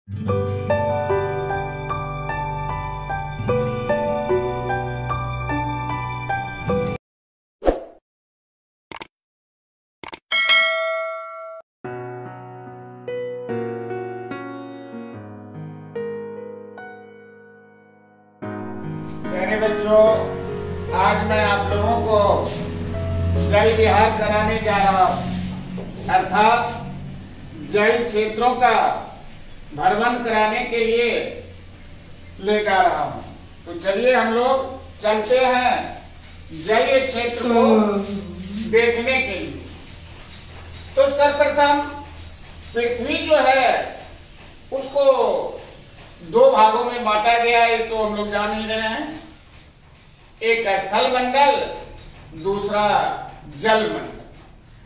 प्यारे बच्चों, आज मैं आप लोगों को जल विहार कराने जा रहा हूँ, अर्थात जल क्षेत्रों का भ्रमण कराने के लिए ले जा रहा हूँ। तो चलिए हम लोग चलते हैं जलीय क्षेत्र को देखने के लिए। तो सर्वप्रथम पृथ्वी जो है उसको दो भागों में बांटा गया है, तो हम लोग जान ही रहे हैं। एक स्थल मंडल, दूसरा जल मंडल।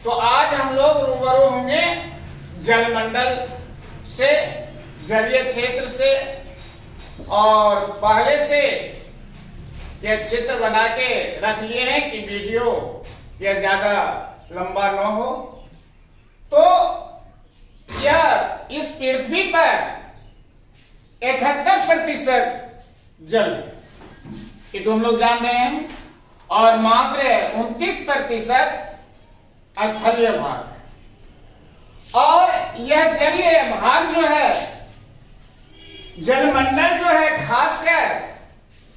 तो आज हम लोग रूबरू होंगे जल मंडल से, जलीय क्षेत्र से। और पहले से यह चित्र बना के रख लिए हैं कि वीडियो यह ज्यादा लंबा न हो। तो यह इस पृथ्वी पर 71% जल है, ये तो हम लोग जान रहे हैं, और मात्र 29% स्थलीय भाग है। और यह जलीय भाग जो है, जलमंडल जो है, खासकर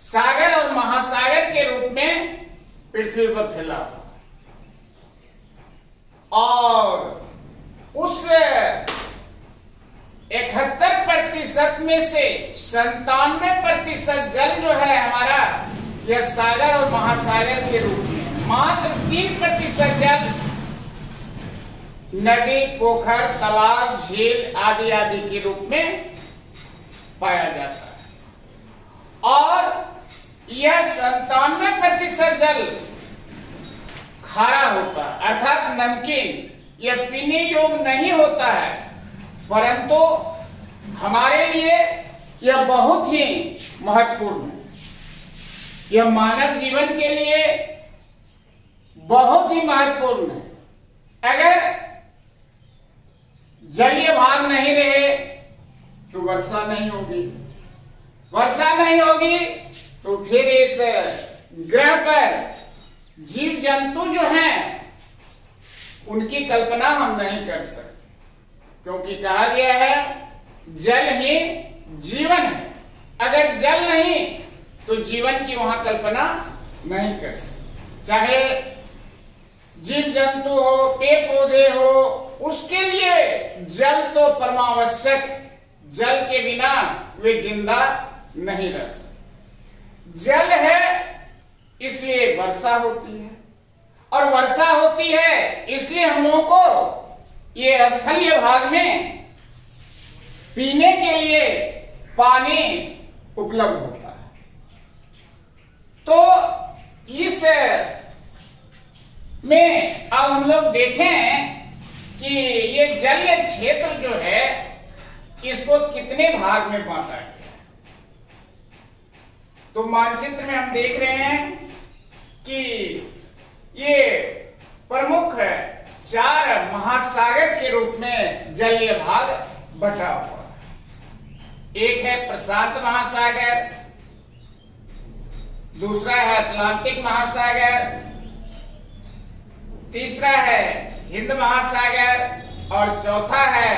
सागर और महासागर के रूप में पृथ्वी पर फैला हुआ है। और उस 71% में से 97% जल जो है हमारा, यह सागर और महासागर के रूप में। मात्र 3% जल नदी, पोखर, तालाब, झील आदि आदि के रूप में पाया जाता है। और यह 97% जल खारा होता है, अर्थात नमकीन। यह पीने योग्य नहीं होता है, परंतु हमारे लिए यह बहुत ही महत्वपूर्ण है। यह मानव जीवन के लिए बहुत ही महत्वपूर्ण है। अगर जलीय भाग नहीं रहे तो वर्षा नहीं होगी, वर्षा नहीं होगी तो फिर इस ग्रह पर जीव जंतु जो हैं उनकी कल्पना हम नहीं कर सकते, क्योंकि कहा गया है जल ही जीवन है। अगर जल नहीं तो जीवन की वहां कल्पना नहीं कर सकते। चाहे जीव जंतु हो, पेड़ पौधे हो, उसके लिए जल तो परमावश्यक। जल के बिना वे जिंदा नहीं रह सकते। जल है इसलिए वर्षा होती है, और वर्षा होती है इसलिए हम लोगों को ये स्थलीय भाग में पीने के लिए पानी उपलब्ध होता है। तो इस में अब हम लोग देखें कि ये जलीय क्षेत्र जो है इसको कितने भाग में बांटा गया। तो मानचित्र में हम देख रहे हैं कि ये प्रमुख 4 महासागर के रूप में जलीय भाग बटा हुआ है। एक है प्रशांत महासागर, दूसरा है अटलांटिक महासागर, तीसरा है हिंद महासागर, और चौथा है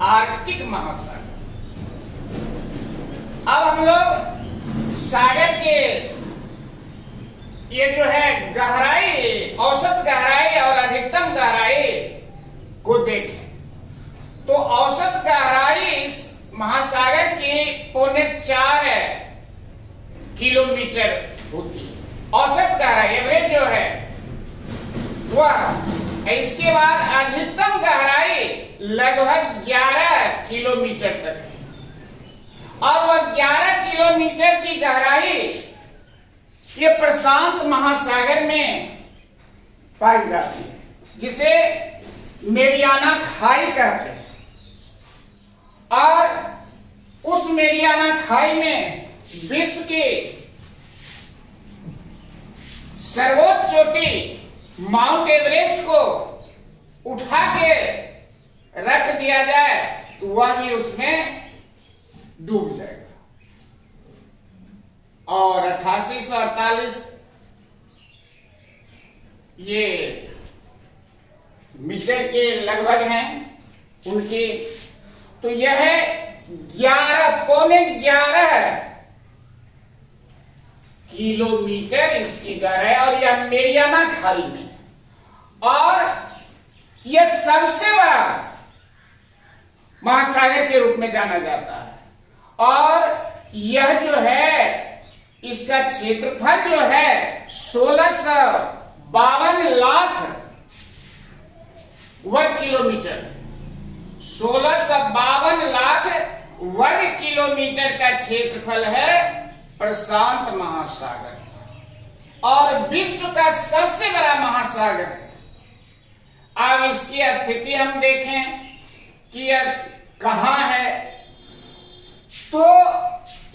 आर्कटिक महासागर। अब हम लोग सागर के ये जो है गहराई, औसत गहराई और अधिकतम गहराई को देखें तो औसत गहराई इस महासागर की 4.25 किलोमीटर होती है। औसत गहराई एवरेज जो है वह। इसके बाद अधिकतम गहराई लगभग 11 किलोमीटर तक है, और वह 11 किलोमीटर की गहराई ये प्रशांत महासागर में पाई जाती है, जिसे मेरियाना खाई कहते हैं। और उस मेरियाना खाई में विश्व की सर्वोच्च चोटी माउंट एवरेस्ट को उठा के रख दिया जाए तो वह भी उसमें डूब जाएगा। और 8848 ये मीटर के लगभग हैं उनकी। तो यह 11.11 किलोमीटर इसकी गहराई, और यह मेरियाना खाई में, और यह सबसे बड़ा महासागर के रूप में जाना जाता है। और यह जो है, इसका क्षेत्रफल जो है 1652 लाख वर्ग किलोमीटर, 1652 लाख वर्ग किलोमीटर का क्षेत्रफल है प्रशांत महासागर, और विश्व का सबसे बड़ा महासागर। अब इसकी स्थिति हम देखें कि यह कहां है। तो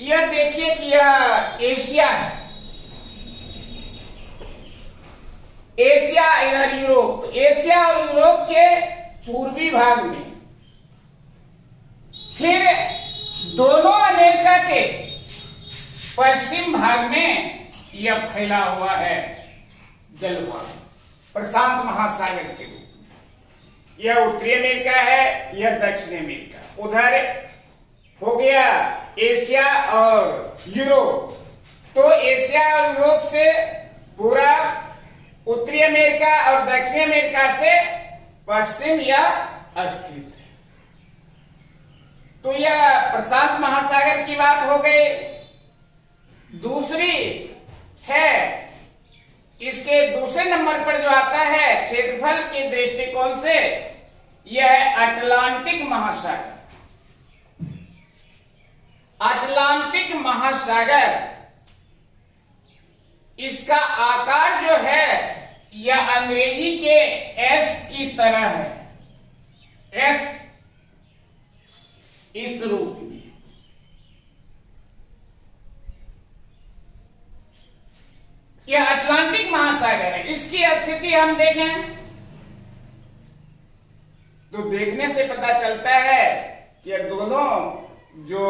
यह देखिए कि यह एशिया है, एशिया इधर यूरोप। तो एशिया और यूरोप के पूर्वी भाग में, फिर दोनों अमेरिका के पश्चिम भाग में यह फैला हुआ है जलवायु प्रशांत महासागर के रूप में। यह उत्तरी अमेरिका है, यह दक्षिण अमेरिका। उधर हो गया एशिया और यूरोप। तो एशिया और यूरोप से पूरा, उत्तरी अमेरिका और दक्षिण अमेरिका से पश्चिम या स्थित है। तो यह प्रशांत महासागर की बात हो गई। दूसरी है, इसके दूसरे नंबर पर जो आता है क्षेत्रफल के दृष्टिकोण से, यह है अटलांटिक महासागर। अटलांटिक महासागर, इसका आकार जो है यह अंग्रेजी के एस की तरह है, एस इस रूप में। यह अटलांटिक महासागर है। इसकी स्थिति हम देखें तो देखने से पता चलता है कि यह दोनों जो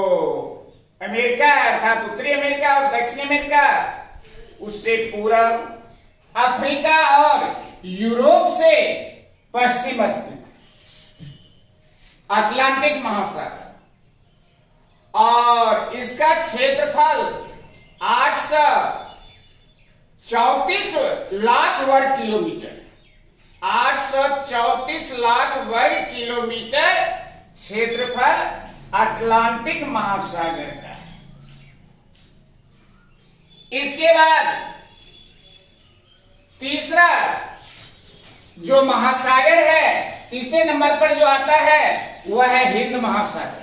अमेरिका अर्थात उत्तरी अमेरिका और दक्षिण अमेरिका, उससे पूरब अफ्रीका और यूरोप से पश्चिम स्थित अटलांटिक महासागर। और इसका क्षेत्रफल 834 लाख वर्ग किलोमीटर, 834 लाख वर्ग किलोमीटर क्षेत्रफल अटलांटिक महासागर का है। इसके बाद तीसरा जो महासागर है, तीसरे नंबर पर जो आता है वह है हिंद महासागर।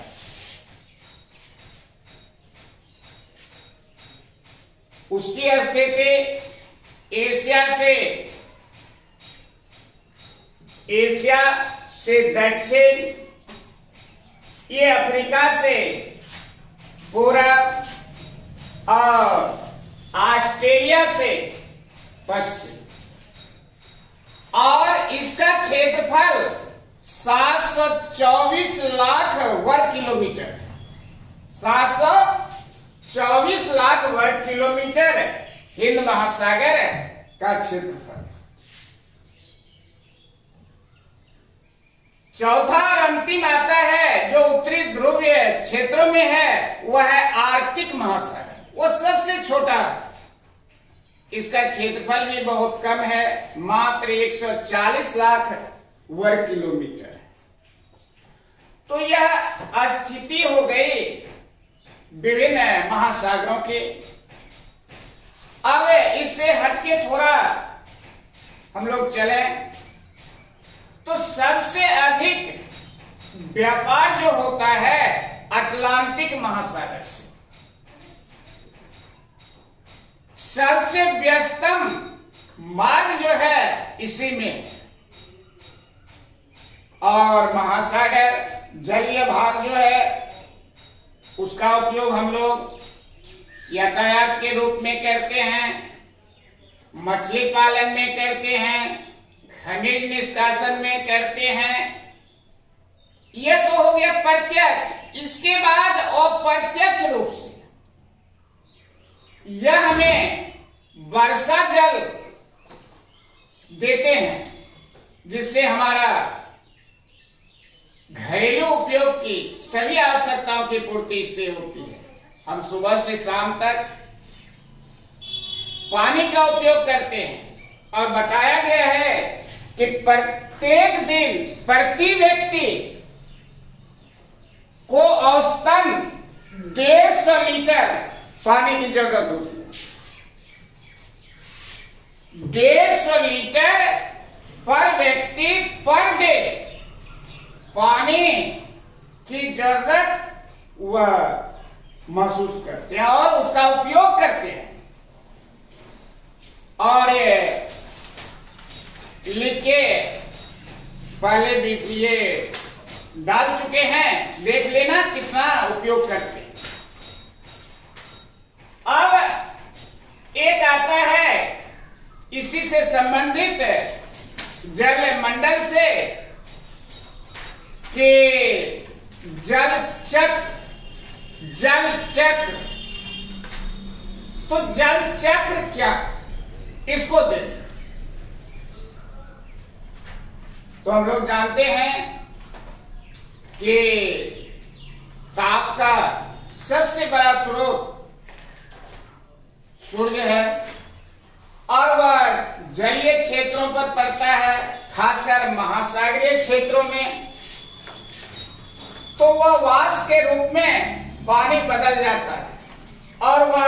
उसकी स्थिति एशिया से दक्षिण, ये अफ्रीका से पूरब और ऑस्ट्रेलिया से पश्चिम। और इसका क्षेत्रफल 724 लाख वर्ग किलोमीटर, 724 लाख वर्ग किलोमीटर हिंद महासागर का क्षेत्रफल। चौथा और अंतिम आता है जो उत्तरी ध्रुवीय क्षेत्रों में है, वह है आर्कटिक महासागर। वो सबसे छोटा है। इसका क्षेत्रफल भी बहुत कम है, मात्र 140 लाख वर्ग किलोमीटर। तो यह स्थिति हो गई विभिन्न महासागरों की। अब इससे हटके थोड़ा हम लोग चले तो सबसे अधिक व्यापार जो होता है अटलांटिक महासागर से। सबसे व्यस्तम मार्ग जो है इसी में, और महासागर जलीय भाग जो है उसका उपयोग हम लोग यातायात के रूप में करते हैं, मछली पालन में करते हैं, खनिज निष्कासन में करते हैं। यह तो हो गया प्रत्यक्ष। इसके बाद अप्रत्यक्ष रूप से यह हमें वर्षा जल देते हैं, जिससे हमारा घरेलू उपयोग की सभी आवश्यकताओं की पूर्ति इससे होती है। हम सुबह से शाम तक पानी का उपयोग करते हैं और बताया गया है कि प्रत्येक दिन प्रति व्यक्ति को औसतन 150 लीटर पानी की जरूरत होती है। 150 लीटर पर व्यक्ति पर डे पानी की जरूरत वह महसूस करते हैं और उसका उपयोग करते हैं। और लिख के पहले भी ये डाल चुके हैं, देख लेना कितना उपयोग करते हैं। अब एक आता है इसी से संबंधित जल मंडल से कि जल चक्र। तो जल चक्र क्या, इसको देखें। तो हम लोग जानते हैं कि ताप का सबसे बड़ा स्रोत सूर्य है और वह जलीय क्षेत्रों पर पड़ता है, खासकर महासागरीय क्षेत्रों में। तो वह वाष्प के रूप में पानी बदल जाता है और वह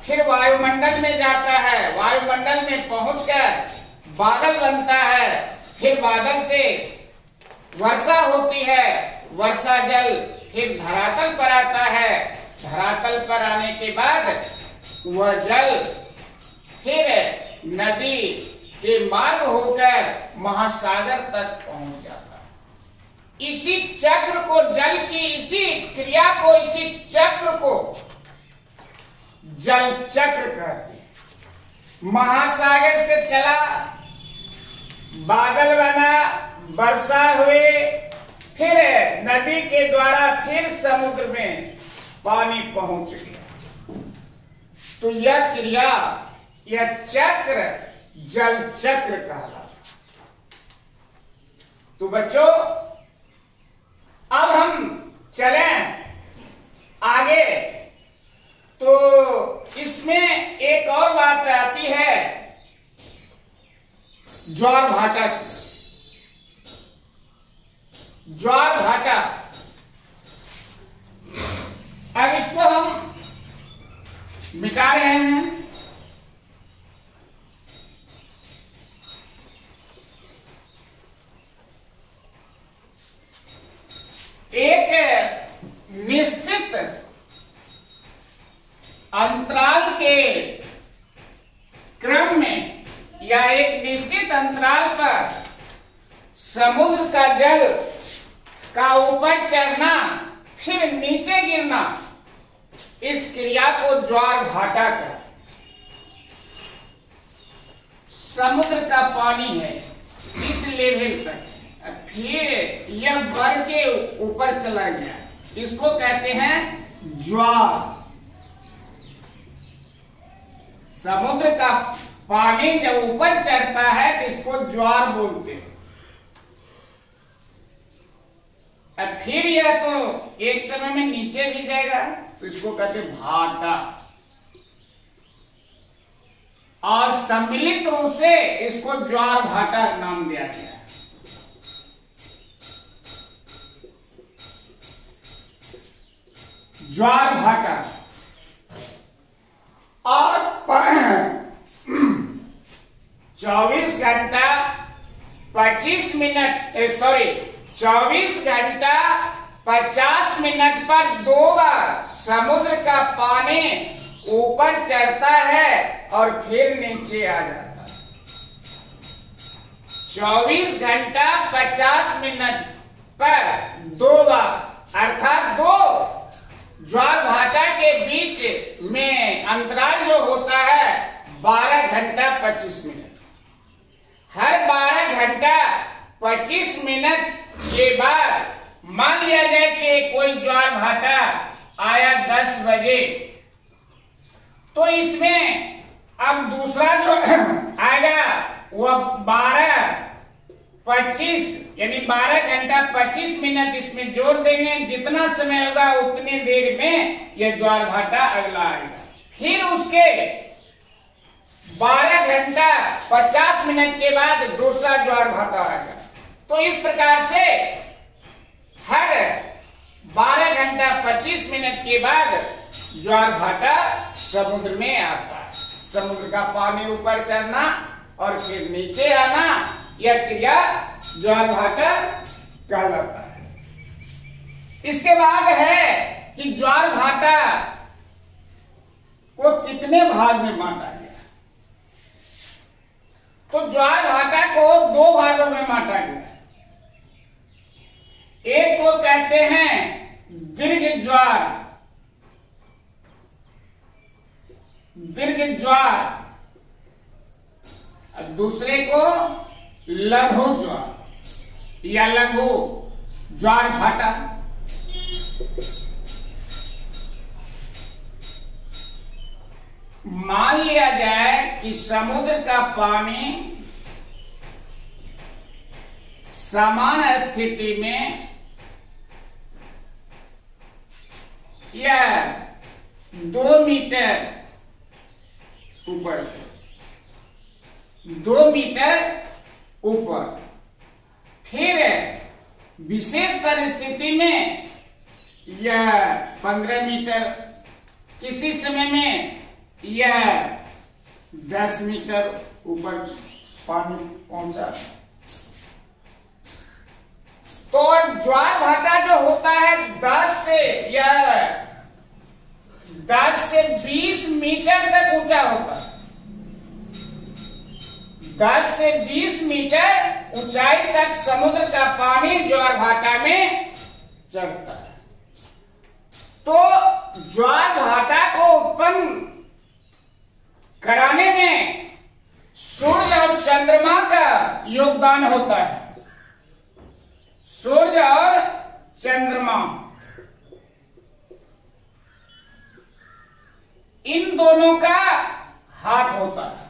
फिर वायुमंडल में जाता है। वायुमंडल में पहुंचकर बादल बनता है, फिर बादल से वर्षा होती है, वर्षा जल फिर धरातल पर आता है। धरातल पर आने के बाद वह जल फिर नदी के मार्ग होकर महासागर तक पहुंच जाता है। इसी चक्र को, जल की इसी क्रिया को, इसी चक्र को जल चक्र कहते हैं। महासागर से चला, बादल बना, वर्षा हुई, फिर नदी के द्वारा फिर समुद्र में पानी पहुंच गया। तो यह क्रिया, यह चक्र जल चक्र कहलाता। तो बच्चों, अब हम चलें आगे। तो इसमें एक और बात आती है ज्वार भाटा की। ज्वार भाटा, अब इसको हम मिटा रहे हैं। एक निश्चित अंतराल के क्रम में या एक निश्चित अंतराल पर समुद्र का जल का ऊपर चढ़ना फिर नीचे गिरना, इस क्रिया को ज्वार भाटा कहते हैं। समुद्र का पानी है इस लेवल तक, फिर यह बढ़ के ऊपर चला गया, इसको कहते हैं ज्वार। समुद्र का पानी जब ऊपर चढ़ता है तो इसको ज्वार बोलते हैं। अब फिर यह तो एक समय में नीचे भी जाएगा, तो इसको कहते हैं भाटा। और सम्मिलित रूप से इसको ज्वार भाटा नाम दिया गया है। ज्वार भाटा। और 24 घंटा 25 मिनट 24 घंटा 50 मिनट पर 2 बार समुद्र का पानी ऊपर चढ़ता है और फिर नीचे आ जाता है। 24 घंटा 50 मिनट पर 2 बार, अर्थात 2 ज्वार भाटा के बीच में अंतराल जो होता है 12 घंटा 25 मिनट। हर 12 घंटा 25 मिनट के बाद मान लिया जाए कि कोई ज्वार भाटा आया लगे तो इसमें अब दूसरा जो आएगा वह 12:25 यानी 12 घंटा 25 मिनट इसमें जोड़ देंगे। जितना समय होगा उतनी देर में यह ज्वार भाटा अगला आएगा। फिर उसके 12 घंटा 50 मिनट के बाद दूसरा ज्वार भाटा आएगा। तो इस प्रकार से हर 12 घंटा 25 मिनट के बाद ज्वार भाटा समुद्र में आता है। समुद्र का पानी ऊपर चढ़ना और फिर नीचे आना, यह क्रिया ज्वार भाटा कहलाता है। इसके बाद है कि ज्वार भाटा को कितने भाग में बांटा गया। तो ज्वार भाटा को 2 भागों में बांटा गया। एक को कहते हैं दीर्घ ज्वार, और दूसरे को लघु ज्वार या लघु ज्वार भाटा। मान लिया जाए कि समुद्र का पानी समान स्थिति में या 2 मीटर ऊपर से 2 मीटर ऊपर, फिर विशेष परिस्थिति में यह 15 मीटर, किसी समय में यह 10 मीटर ऊपर पानी पहुंचा। तो ज्वार भाटा जो होता है 10 से 20 मीटर तक ऊंचा होता है। 10 से 20 मीटर ऊंचाई तक समुद्र का पानी ज्वार भाटा में चढ़ता है। तो ज्वार भाटा को उत्पन्न कराने में सूर्य और चंद्रमा का योगदान होता है। सूर्य और चंद्रमा, इन दोनों का हाथ होता है।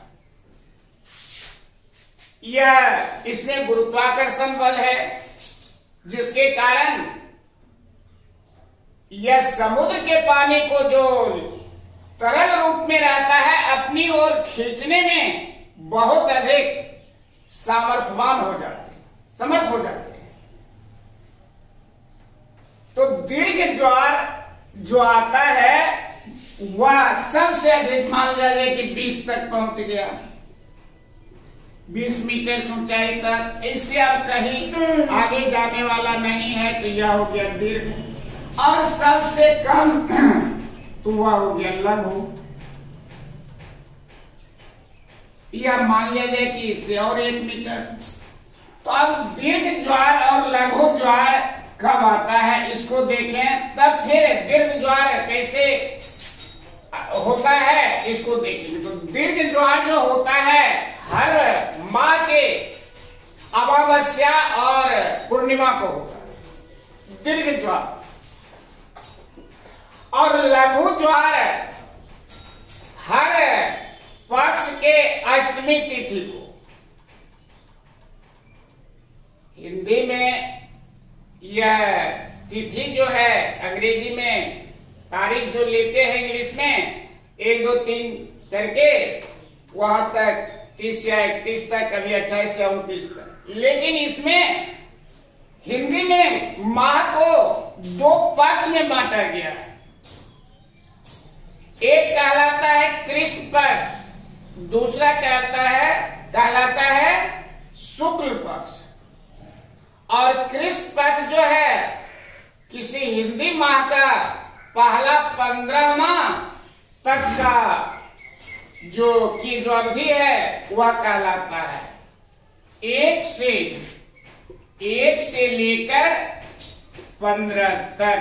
यह इसमें गुरुत्वाकर्षण बल है, जिसके कारण यह समुद्र के पानी को जो तरल रूप में रहता है अपनी ओर खींचने में बहुत अधिक सामर्थ्यवान हो जाते हैं, समर्थ हो जाते हैं। तो दीर्घ ज्वार जो आता है वह सबसे अधिक मान लिया जाए कि 20 तक पहुंच गया, 20 मीटर की ऊंचाई तक। इससे अब कहीं आगे जाने वाला नहीं है, तो यह हो गया दीर्घ। और सबसे कम तो वह हो गया लघु। यह मान लिया जाए कि इससे और 1 मीटर। तो अब दीर्घ ज्वार और लघु ज्वार कब आता है इसको देखें, तब फिर दीर्घ ज्वार कैसे होता है इसको देखेंगे। तो दीर्घ ज्वार जो होता है हर माह के अमावस्या और पूर्णिमा को होता है दीर्घ ज्वार। और लघु ज्वार हर पक्ष के अष्टमी तिथि को, हिंदी में यह तिथि जो है, अंग्रेजी में तारीख जो लेते हैं इंग्लिश में 1, 2, 3 करके, वहां तक 30 या 31 तक, कभी 28 या 29 तक। लेकिन इसमें हिंदी में माह को 2 पक्ष में बांटा गया है। एक कहलाता है कृष्ण पक्ष, दूसरा कहलाता है शुक्ल पक्ष। और कृष्ण पक्ष जो है किसी हिंदी माह का पहला 15वां तक का जो अवधि है वह कहलाता है 1 से लेकर 15 तक।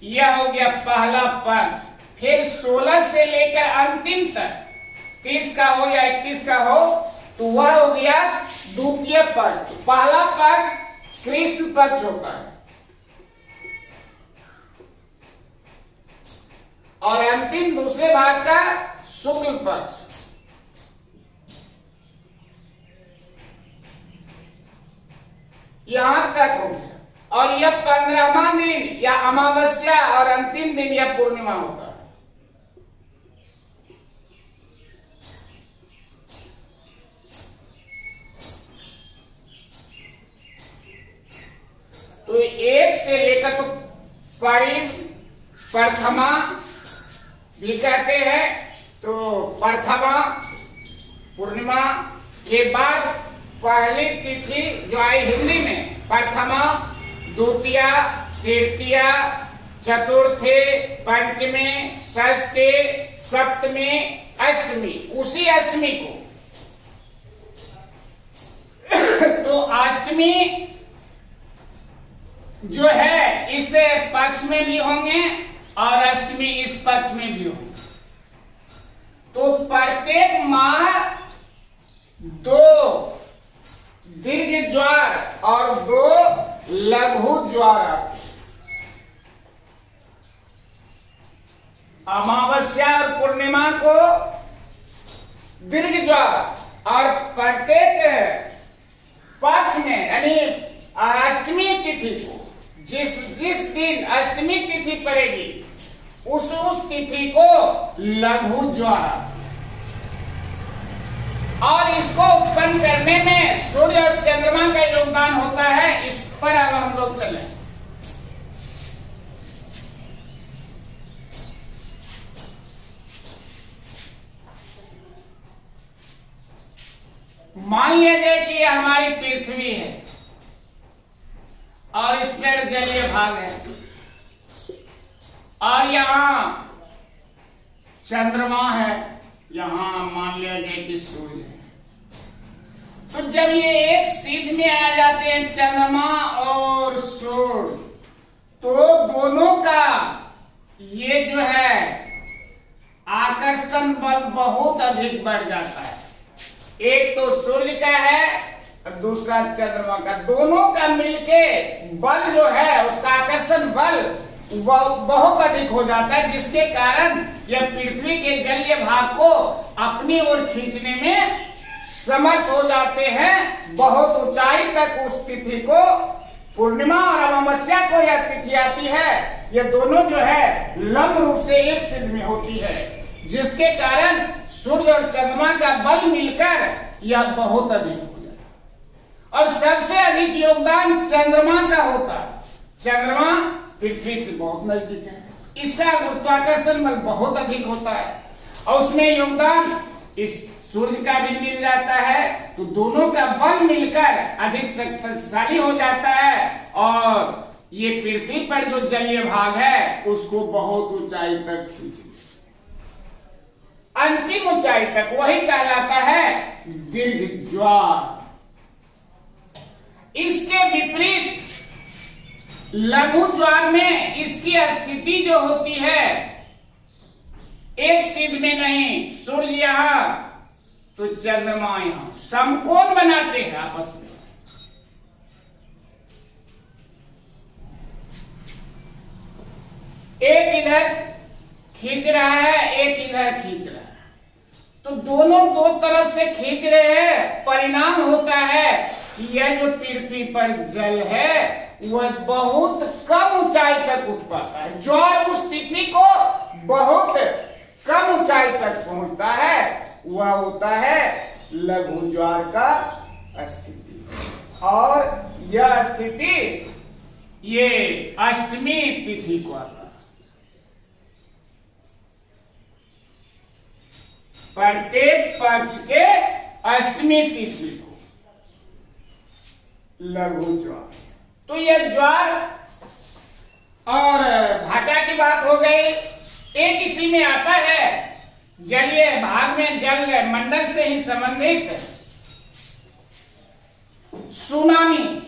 यह हो गया पहला पक्ष। फिर 16 से लेकर अंतिम तक, 30 का हो या 31 का हो, तो वह हो गया द्वितीय पक्ष। पहला पक्ष कृष्ण पक्ष होता है और अंतिम दूसरे भाग का शुक्ल पक्ष। यहां तक हो गया। और यह 15वां दिन या अमावस्या और अंतिम दिन यह पूर्णिमा होता है। तो एक से लेकर तो प्रथमा भी कहते हैं, तो प्रथमा पूर्णिमा के बाद पहली तिथि जो आई हिंदी में प्रथमा, द्वितीया, तृतीया, चतुर्थी, पंचमी, षष्ठी, सप्तमी, अष्टमी, उसी अष्टमी को तो अष्टमी जो है इस पक्ष में भी होंगे और अष्टमी इस पक्ष में भी होंगे। तो प्रत्येक माह 2 दीर्घ ज्वार और 2 लघु ज्वार आते हैं। अमावस्या और पूर्णिमा को दीर्घ ज्वार और प्रत्येक पक्ष में यानी अष्टमी तिथि को जिस दिन अष्टमी तिथि पड़ेगी उस तिथि को लघु ज्वार, और इसको उत्पन्न करने में सूर्य और चंद्रमा का योगदान होता है। इस पर अब हम लोग चले। मान लीजिए कि हमारी पृथ्वी है और इस पर जलीय भाग है और यहां चंद्रमा है, यहां मान लिया जाए कि सूर्य है। तो जब ये एक सीध में आ जाते हैं चंद्रमा और सूर्य, तो दोनों का ये जो है आकर्षण बल बहुत अधिक बढ़ जाता है। एक तो सूर्य का है दूसरा चंद्रमा का, दोनों का मिलके बल जो है उसका आकर्षण बल बहुत अधिक हो जाता है, जिसके कारण यह पृथ्वी के जलीय भाग को अपनी ओर खींचने में समर्थ हो जाते हैं। बहुत ऊंचाई तक उस तिथि को, पूर्णिमा और अमावस्या को यह तिथि आती है, ये दोनों जो है लंब रूप से एक सिद्ध में होती है, जिसके कारण सूर्य और चंद्रमा का बल मिलकर यह बहुत अधिक हो जाता है। और सबसे अधिक योगदान चंद्रमा का होता है। चंद्रमा पृथ्वी से बहुत नजदीक है, इसका गुरुत्वाकर्षण बल बहुत अधिक होता है और उसमें योगदान इस सूर्य का भी मिल जाता है। तो दोनों का बल मिलकर अधिक शक्तिशाली हो जाता है और ये पृथ्वी पर जो जलीय भाग है उसको बहुत ऊंचाई तक खींच, अंतिम ऊंचाई तक, वही कहलाता है दीर्घ ज्वार। इसके विपरीत लघु ज्वार में इसकी स्थिति जो होती है एक सिद्ध में नहीं, सूर्य यहां तो चंद्रमा यहां समकोण बनाते हैं आपस में। एक इधर खींच रहा है, एक इधर खींच रहा है, तो दोनों दो तरफ से खींच रहे हैं। परिणाम होता है कि यह जो पृथ्वी पर जल है वह बहुत कम ऊंचाई तक उठ पाता है। ज्वार उस तिथि को बहुत कम ऊंचाई तक पहुंचता है, वह होता है लघु ज्वार का स्थिति। और यह स्थिति ये अष्टमी तिथि को आता है। प्रत्येक पक्ष के अष्टमी तिथि को लघु ज्वार। तो यह ज्वार और भाटा की बात हो गई। एक इसी में आता है जलीय भाग में, जल मंडल से ही संबंधित सुनामी।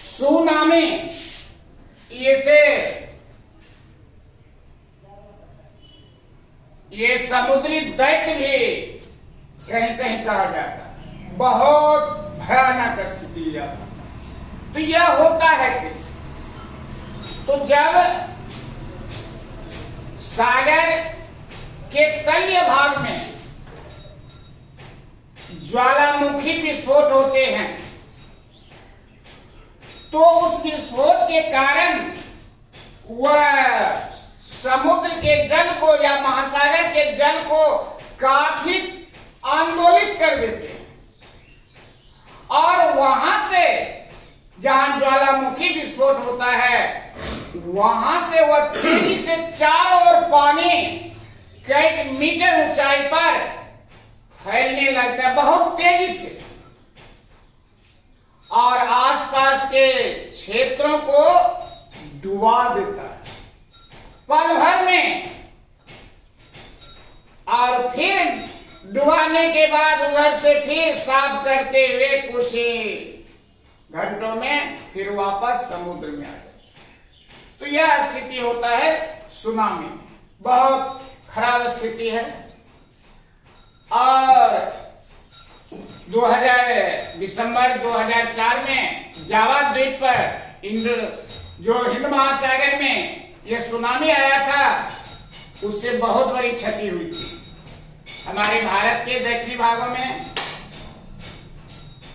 सुनामी ये से ये समुद्री दैत्य भी कहीं कहीं कहा जाता है। बहुत भयानक स्थिति है। तो यह होता है किस, तो जब सागर के तलीय भाग में ज्वालामुखी विस्फोट होते हैं, तो उस विस्फोट के कारण वह समुद्र के जल को या महासागर के जल को काफी आंदोलित कर देते हैं, और वहां से जहां ज्वालामुखी विस्फोट होता है वहां से वह तेजी से चारों ओर पानी कई मीटर ऊंचाई पर फैलने लगता है, बहुत तेजी से, और आसपास के क्षेत्रों को डुबा देता है पल भर में। और फिर डुबाने के बाद उधर से फिर साफ करते हुए कुछ ही घंटों में फिर वापस समुद्र में आ जाए। तो यह स्थिति होता है सुनामी, बहुत खराब स्थिति है। और दिसंबर 2004 में जावा द्वीप पर जो हिंद महासागर में यह सुनामी आया था, उससे बहुत बड़ी क्षति हुई थी हमारे भारत के दक्षिणी भागों में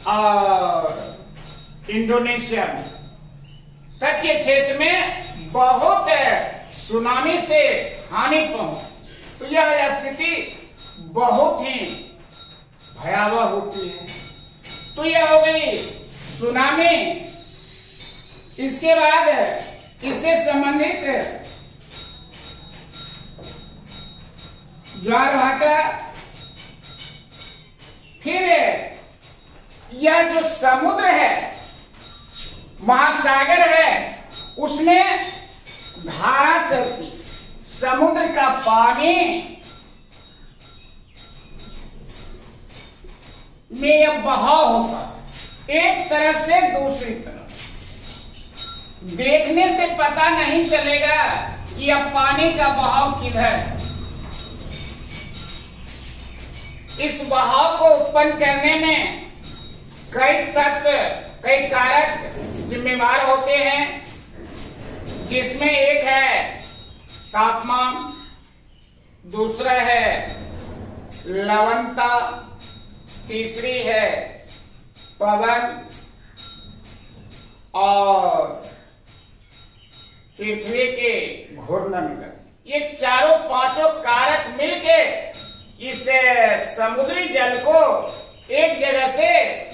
और इंडोनेशिया में। तटीय क्षेत्र में बहुत सुनामी से हानि पहुंची। तो यह स्थिति बहुत ही भयावह होती है। तो यह हो गई सुनामी। इसके बाद इससे संबंधित ज्वार भाटा, फिर यह जो समुद्र है, महासागर है, उसमें धारा चलती, समुद्र का पानी में यह बहाव होता एक तरफ से दूसरी तरफ। देखने से पता नहीं चलेगा कि यह पानी का बहाव किधर है। इस बहाव को उत्पन्न करने में कई तत्व, कई कारक जिम्मेवार होते हैं, जिसमें एक है तापमान, दूसरा है लवणता, तीसरी है पवन, और पृथ्वी के घूर्णन का। ये चारों पांचों कारक मिलके इस समुद्री जल को एक जगह से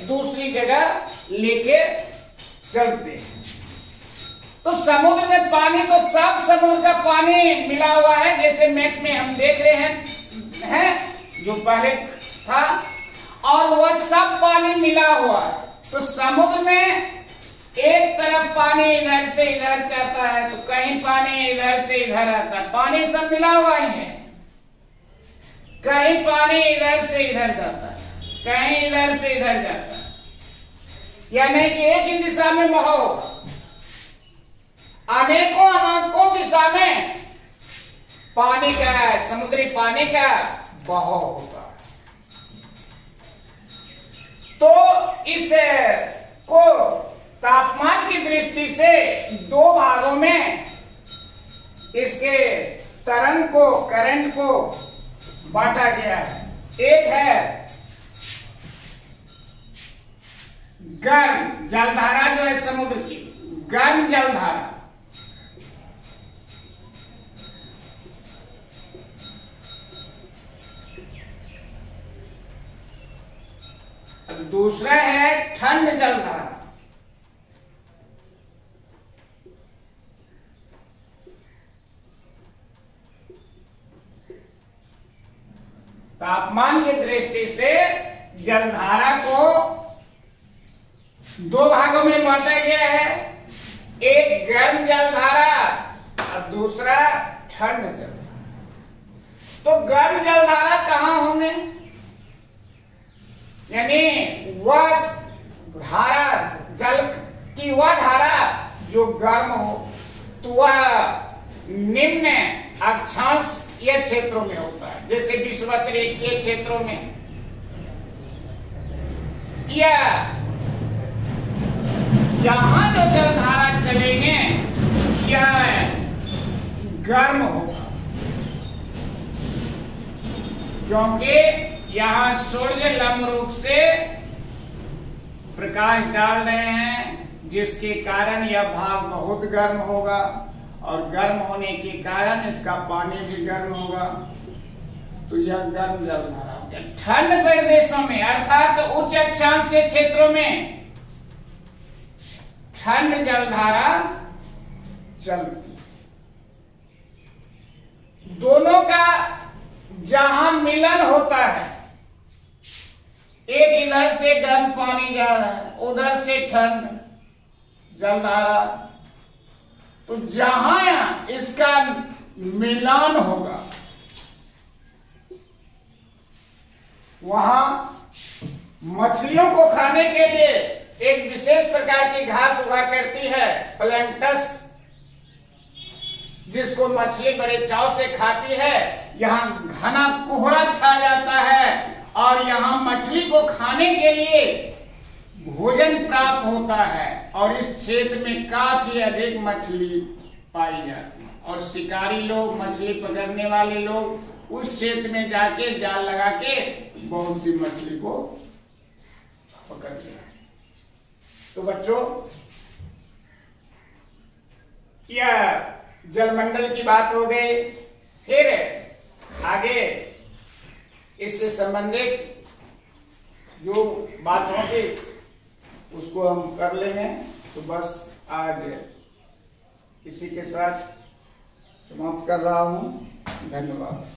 दूसरी जगह लेके चलते हैं। तो समुद्र में पानी, तो सब समुद्र का पानी मिला हुआ है, जैसे मैप में हम देख रहे हैं जो पहले था, और वह सब पानी मिला हुआ है। तो समुद्र में एक तरफ पानी इधर से इधर जाता है, तो कहीं पानी इधर से इधर आता है, पानी सब मिला हुआ ही है। कहीं पानी इधर से इधर जाता है, कहीं इधर से इधर जाता है, यानी कि एक ही दिशा में बहाव होगा, अनेकों दिशा में पानी का, समुद्री पानी का बहाव होगा। तो इस को तापमान की दृष्टि से दो भागों में इसके तरंग को, करंट को बांटा गया है। एक है गर्म जलधारा, जो है समुद्र की गर्म जलधारा, दूसरा है ठंड जलधारा। तापमान की दृष्टि से जलधारा को दो भागों में बांटा गया है, एक गर्म जलधारा और दूसरा ठंड जलधारा। तो गर्म जलधारा कहां होंगे, यानी वह धारा, जल की वह धारा जो गर्म हो, तो वह निम्न अक्षांश ये क्षेत्रों में होता है, जैसे विषुवतरेखीय क्षेत्रों में, या यहां जो जलधारा चलेंगे यह गर्म होगा, क्योंकि यहां सूर्य लंब रूप से प्रकाश डाल रहे हैं, जिसके कारण यह भाग बहुत गर्म होगा, और गर्म होने के कारण इसका पानी भी गर्म होगा, तो यह गर्म जलधारा हो गया। ठंड प्रदेशों में अर्थात उच्च अक्षांशीय क्षेत्रों में ठंड जलधारा चलती, दोनों का जहां मिलन होता है, एक इधर से गर्म पानी जा रहा है, उधर से ठंड जलधारा, तो जहां इसका मिलान होगा वहां मछलियों को खाने के लिए एक विशेष प्रकार की घास उगा करती है, प्लैंक्टस, जिसको मछली बड़े चाव से खाती है। यहाँ घना कोहरा छा जाता है और यहाँ मछली को खाने के लिए भोजन प्राप्त होता है, और इस क्षेत्र में काफी अधिक मछली पाई जाती है, और शिकारी लोग, मछली पकड़ने वाले लोग उस क्षेत्र में जाके जाल लगा के बहुत सी मछली को पकड़ते हैं। तो बच्चों, यह जलमंडल की बात हो गई। फिर आगे इससे संबंधित जो बात होगी उसको हम कर लेंगे। तो बस आज इसी के साथ समाप्त कर रहा हूं। धन्यवाद।